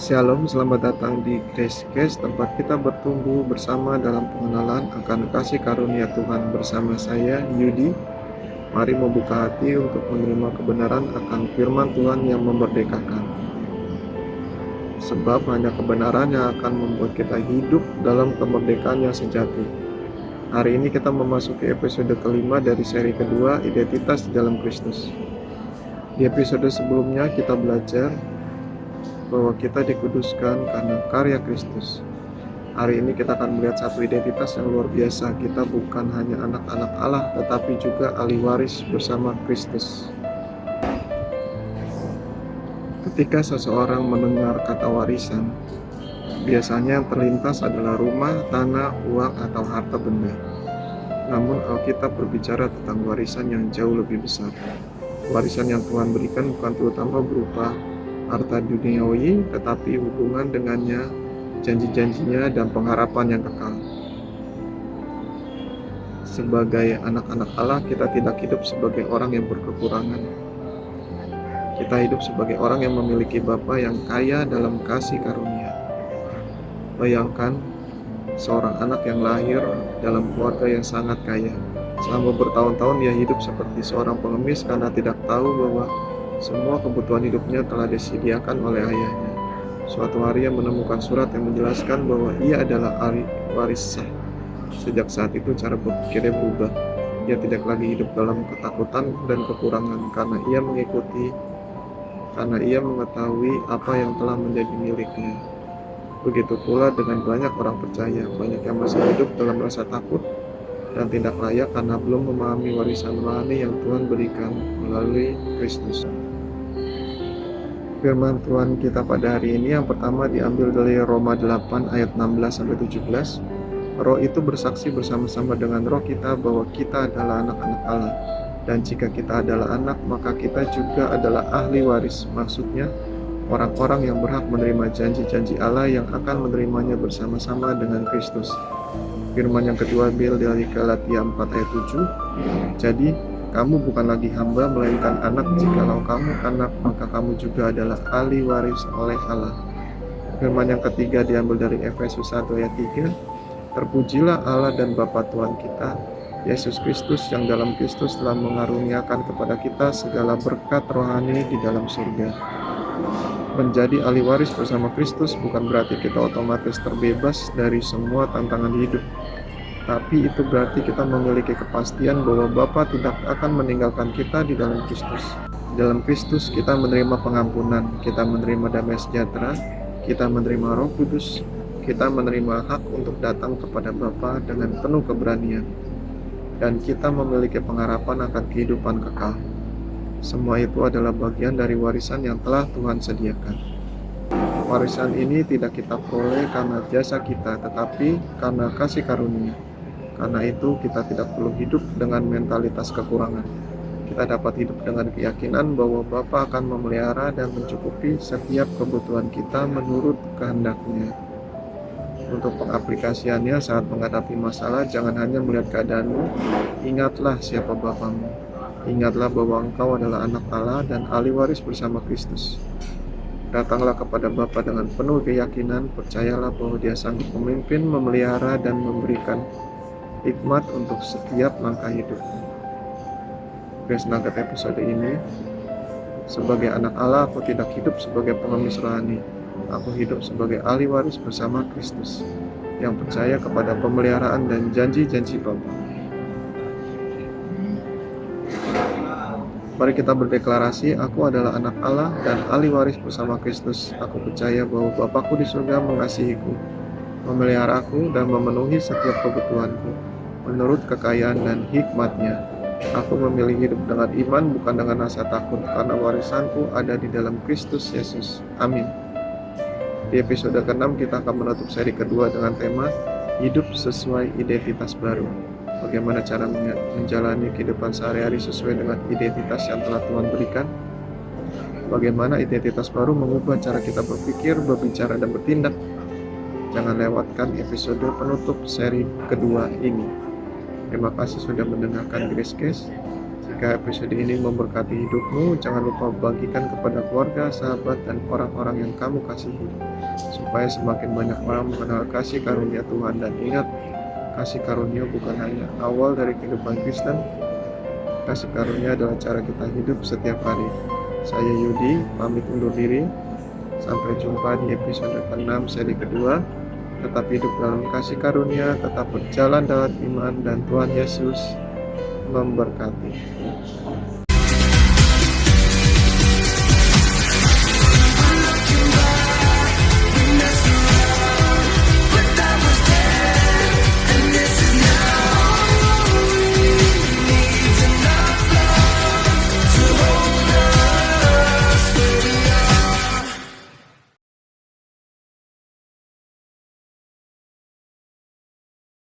Shalom, selamat datang di Grace Case, tempat kita bertumbuh bersama dalam pengenalan akan kasih karunia Tuhan bersama saya, Yudi. Mari membuka hati untuk menerima kebenaran akan firman Tuhan yang memerdekakan. Sebab hanya kebenaran yang akan membuat kita hidup dalam kemerdekaan yang sejati. Hari ini kita memasuki episode kelima dari seri kedua, Identitas di dalam Kristus. Di episode sebelumnya kita belajar bahwa kita dikuduskan karena karya Kristus. Hari ini kita akan melihat satu identitas yang luar biasa. Kita bukan hanya anak-anak Allah, tetapi juga ahli waris bersama Kristus. Ketika seseorang mendengar kata warisan, biasanya yang terlintas adalah rumah, tanah, uang, atau harta benda. Namun Alkitab berbicara tentang warisan yang jauh lebih besar. Warisan yang Tuhan berikan bukan terutama berupa harta duniawi, tetapi hubungan dengannya, janji-janjinya, dan pengharapan yang kekal. Sebagai anak-anak Allah, kita tidak hidup sebagai orang yang berkekurangan. Kita hidup sebagai orang yang memiliki Bapa yang kaya dalam kasih karunia. Bayangkan seorang anak yang lahir dalam keluarga yang sangat kaya. Selama bertahun-tahun ia hidup seperti seorang pengemis karena tidak tahu bahwa semua kebutuhan hidupnya telah disediakan oleh ayahnya. Suatu hari ia menemukan surat yang menjelaskan bahwa ia adalah ahli waris sah. Sejak saat itu cara berpikirnya berubah. Ia tidak lagi hidup dalam ketakutan dan kekurangan karena ia mengetahui apa yang telah menjadi miliknya. Begitu pula dengan banyak orang percaya, banyak yang masih hidup dalam rasa takut dan tidak layak karena belum memahami warisan rohani yang Tuhan berikan melalui Kristus. Firman Tuhan kita pada hari ini yang pertama diambil dari Roma 8 ayat 16-17. Roh itu bersaksi bersama-sama dengan roh kita bahwa kita adalah anak-anak Allah. Dan jika kita adalah anak, maka kita juga adalah ahli waris. Maksudnya, orang-orang yang berhak menerima janji-janji Allah yang akan menerimanya bersama-sama dengan Kristus. Firman yang kedua diambil dari Galatia 4 ayat 7. Jadi, kamu bukan lagi hamba, melainkan anak. Jikalau kamu anak, maka kamu juga adalah ahli waris oleh Allah. Firman yang ketiga diambil dari Efesus 1 ayat 3. Terpujilah Allah dan Bapa Tuhan kita, Yesus Kristus, yang dalam Kristus telah mengaruniakan kepada kita segala berkat rohani di dalam surga. Menjadi ahli waris bersama Kristus bukan berarti kita otomatis terbebas dari semua tantangan hidup. Tapi itu berarti kita memiliki kepastian bahwa Bapa tidak akan meninggalkan kita di dalam Kristus. Dalam Kristus kita menerima pengampunan, kita menerima damai sejahtera, kita menerima Roh Kudus, kita menerima hak untuk datang kepada Bapa dengan penuh keberanian, dan kita memiliki pengharapan akan kehidupan kekal. Semua itu adalah bagian dari warisan yang telah Tuhan sediakan. Warisan ini tidak kita peroleh karena jasa kita, tetapi karena kasih karunia. Karena itu kita tidak perlu hidup dengan mentalitas kekurangan. Kita dapat hidup dengan keyakinan bahwa Bapa akan memelihara dan mencukupi setiap kebutuhan kita menurut kehendak-Nya. Untuk pengaplikasiannya saat menghadapi masalah, jangan hanya melihat keadaanmu, ingatlah siapa Bapamu. Ingatlah bahwa engkau adalah anak Allah dan ahli waris bersama Kristus. Datanglah kepada Bapa dengan penuh keyakinan, percayalah bahwa Dia sanggup memimpin, memelihara, dan memberikan hikmat untuk setiap langkah hidupmu. Grace Nugget episode ini, sebagai anak Allah, aku tidak hidup sebagai pengemis rohani. Aku hidup sebagai ahli waris bersama Kristus, yang percaya kepada pemeliharaan dan janji-janji Bapa. Mari kita berdeklarasi, aku adalah anak Allah dan ahli waris bersama Kristus. Aku percaya bahwa Bapakku di surga mengasihiku, memeliharaku, dan memenuhi setiap kebutuhanku menurut kekayaan dan hikmat-Nya. Aku memilih hidup dengan iman, bukan dengan rasa takut, karena warisanku ada di dalam Kristus Yesus. Amin. Di episode ke-6 kita akan menutup seri kedua dengan tema Hidup sesuai identitas baru. Bagaimana cara menjalani kehidupan sehari-hari sesuai dengan identitas yang telah Tuhan berikan. Bagaimana identitas baru mengubah cara kita berpikir, berbicara, dan bertindak. Jangan lewatkan episode penutup seri kedua ini. Terima kasih sudah mendengarkan Grace Case. Jika episode ini memberkati hidupmu, jangan lupa bagikan kepada keluarga, sahabat, dan orang-orang yang kamu kasihi, supaya semakin banyak orang mengenal kasih karunia Tuhan. Dan ingat, kasih karunia bukan hanya awal dari kehidupan Kristen, kasih karunia adalah cara kita hidup setiap hari. Saya Yudi, pamit undur diri. Sampai jumpa di episode ke-6 seri kedua. Tetap hidup dalam kasih karunia, tetap berjalan dalam iman, dan Tuhan Yesus memberkati.